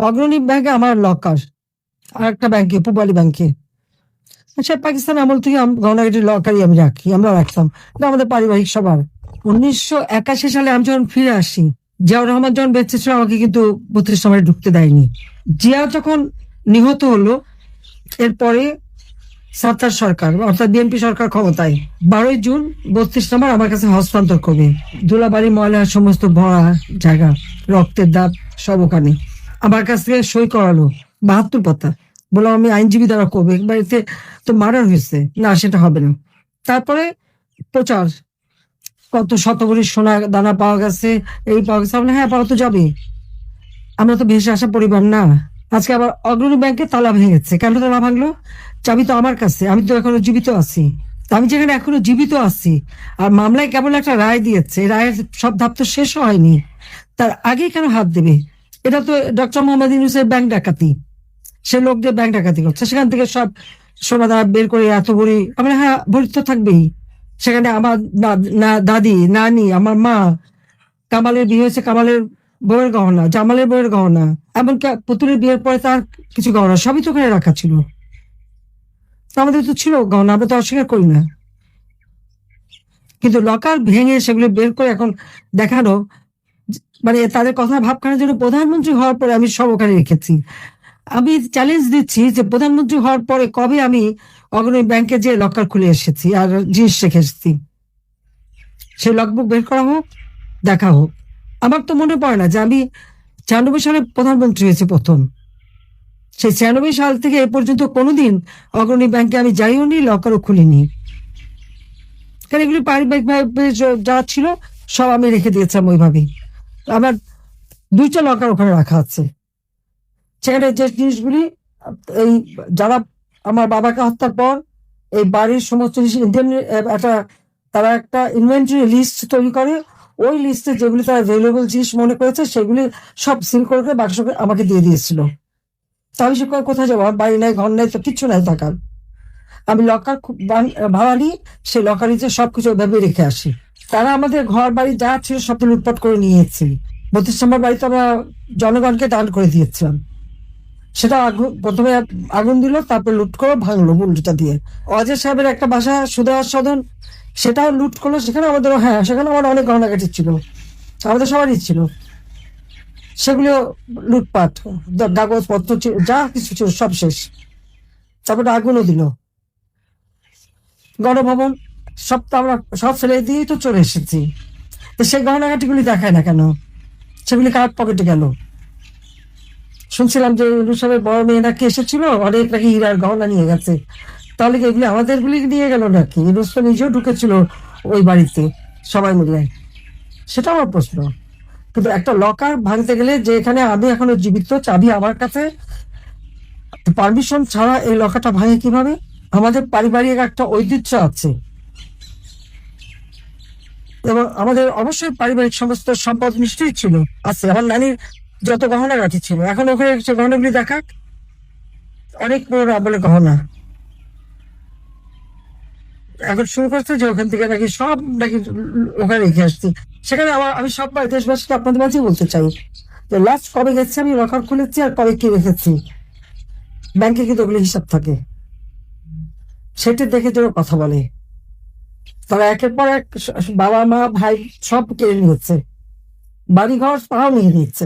অগ্রণী ব্যাংকে আমার লকার, আর একটা ব্যাংকে পূবালী ব্যাংকে। আচ্ছা, পাকিস্তান আমল থেকে গহনাগাটির লকারই আমি রাখি, আমরা রাখতাম, এটা আমাদের পারিবারিক সবার। 1981 সালে আমি যখন ফিরে আসি, জিয়াউর রহমান যখন বেঁচে ছিল আমাকে কিন্তু 32 নম্বরে ঢুকতে দেয়নি। জিয়া যখন নিহত হলো, এরপরে সাত্তার সরকার অর্থাৎ বিএনপি সরকার ক্ষমতায় 12 জুন 32 নম্বর আমার কাছে হস্তান্তর করবে। ধুলাবাড়ি ময়লা সমস্ত ভরা জায়গা, রক্তের দাগ সব ওখানে। আমার কাছ থেকে সই করালো 72 পাতা, বললাম আমি আইনজীবী দ্বারা করবো, বাড়িতে তো মার্ডার হয়েছে, না সেটা হবে না। তারপরে প্রচার, কত শতকরি সোনা দানা পাওয়া গেছে, এই পাওয়া গেছে, হ্যাঁ পাওয়া তো যাবে, আমরা তো ভেসে আসা পরিবার না। আজকে আবার অগ্রণী ব্যাংকে তালা ভেঙেছে, কেন তালা ভাঙলো? চাবি তো আমার কাছে, আমি তো এখনো জীবিত আছি। আমি যেখানে এখনো জীবিত আছি আর মামলায় কেবল একটা রায় দিয়েছে, রায়ের সব ধাপ তো শেষ হয়নি, তার আগে কেন হাত দেবে? এটা তো ডক্টর মোহাম্মদ ইউনূসের ব্যাংক ডাকাতি, সে লোক যে ব্যাংক ডাকাতি করছে, সেখান থেকে সব সোনা দানা বের করে এত ভরি, আমরা হ্যাঁ ভরি তো থাকবেই। সেখানে আমার না দাদি, নানি, আমার মা, কামালের বিয়ে হয়েছে, কামালের বউয়ের গহনা, জামালের বউয়ের গহনা, এমনকি পুতুলের বিয়ের পরে তার কিছু গহনা সবই তো ওখানে রাখা ছিল। আমাদের তো ছিল গহনা, আমরা তো অস্বীকার করি না, কিন্তু লকার ভেঙে সেগুলো বের করে এখন দেখানো, মানে তাদের কথা ভাবখানার জন্য প্রধানমন্ত্রী হওয়ার পরে আমি সব ওখানে রেখেছি। আমি চ্যালেঞ্জ দিচ্ছি যে প্রধানমন্ত্রী হওয়ার পরে কবে আমি অগ্রণী ব্যাংকে যে লকার খুলে এসেছি আর জিনিস রেখে এসেছি, সেই লগবুক বের করা হোক, দেখা হোক। আমার তো মনে পড়ে না যে আমি 96 সালে প্রধানমন্ত্রী হয়েছে প্রথম, সেই 96 সাল থেকে এ পর্যন্ত কোনোদিন অগ্রণী ব্যাংকে আমি যাইও নি, লকারও খুলিনি। কারণ এগুলি পারিবারিক ভাবে যা ছিল সব আমি রেখে দিয়েছিলাম ওইভাবেই। আমার 2টা লকার ওখানে রাখা আছে, সেখানে যে জিনিসগুলি এই যারা আমার বাবাকে হত্যার পর এই বাড়ির সমস্ত একটা, তারা একটা ইনভেন্টরি লিস্ট তৈরি করে, ওই লিস্টে যেগুলি তারা ভ্যালুয়েবল জিনিস মনে করেছে সেগুলি সব সিল করে বাক্স আমাকে দিয়ে দিয়েছিল। তা আমি সে কোথায় যাবো? আমার বাড়ি নাই, ঘর নাই, তো কিচ্ছু নাই থাকার। আমি লকার ভাড়া নিই, সেই লকারে যে সবকিছু ওইভাবে রেখে আসি। তারা আমাদের ঘর বাড়ি যা ছিল সব লুটপাট করে নিয়েছে। 32 নম্বর বাড়িতে আমরা জনগণকে দান করে দিয়েছিলাম, সেটা প্রথমে আগুন দিল, তারপরে লুট করে ভাঙলো বুলডোজার দিয়ে। অজয় সাহেবের একটা বাসা সুদাস সদন, সেটাও লুট করলো, সেখানে আমাদের, হ্যাঁ সেখানে আমার অনেক গহনাগাটি ছিল, আমাদের সবারই ছিল, সেগুলো লুটপাট, কাগজপত্র যা কিছু ছিল সব শেষ। তারপরে আগুনও দিল গণভবন, সব তো আমরা সব ফেলে দিয়েই তো চলে এসেছি। তো সেই গহনাগাটিগুলি দেখায় না কেন? সেগুলি কার পকেটে গেল? শুনছিলাম যে সাহেবের বড় মেয়ে নাকি এসেছিল, অনেক নাকি হীরার গহনা নিয়ে গেছে, তাহলে কি এগুলি আমাদের গুলি নিয়ে গেল নাকি? ইউনুস তো নিজেও ঢুকেছিল ওই বাড়িতে সবাই মিলে, সেটা আমার প্রশ্ন। কিন্তু একটা লকার ভাঙতে গেলে, যে এখানে আমি এখনো জীবিত, চাবি আমার কাছে, পারমিশন ছাড়া এই লকারটা ভাঙে কিভাবে? আমাদের পারিবারিক একটা ঐতিহ্য আছে, এবং আমাদের অবশ্যই পারিবারিক সমস্ত সম্পদ নিশ্চয়ই ছিল, আছে। আমার নানির যত গহনা গাঠি ছিল, এখন ওখানে সে গহনাগুলি দেখাক, অনেক পুরোনো আমলের গহনা। এখন শুরু করছে যে ওখান থেকে নাকি সব নাকি ওখানে রেখে আসছি। সেখানে আমি সব দেশবাসীকে আপনাদের মাঝে বলতে চাই যে লাস্ট কবে গেছি আমি লকার খুলেছি আর কবে কি রেখেছি, ব্যাংকে কিন্তু ওগুলো হিসাব থাকে, সেটা দেখে যেন কথা বলে। তারা একের পর এক বাবা মা ভাই সব কেড়ে নিয়েছে, বাড়ি ঘর পাও নিয়ে নিচ্ছে।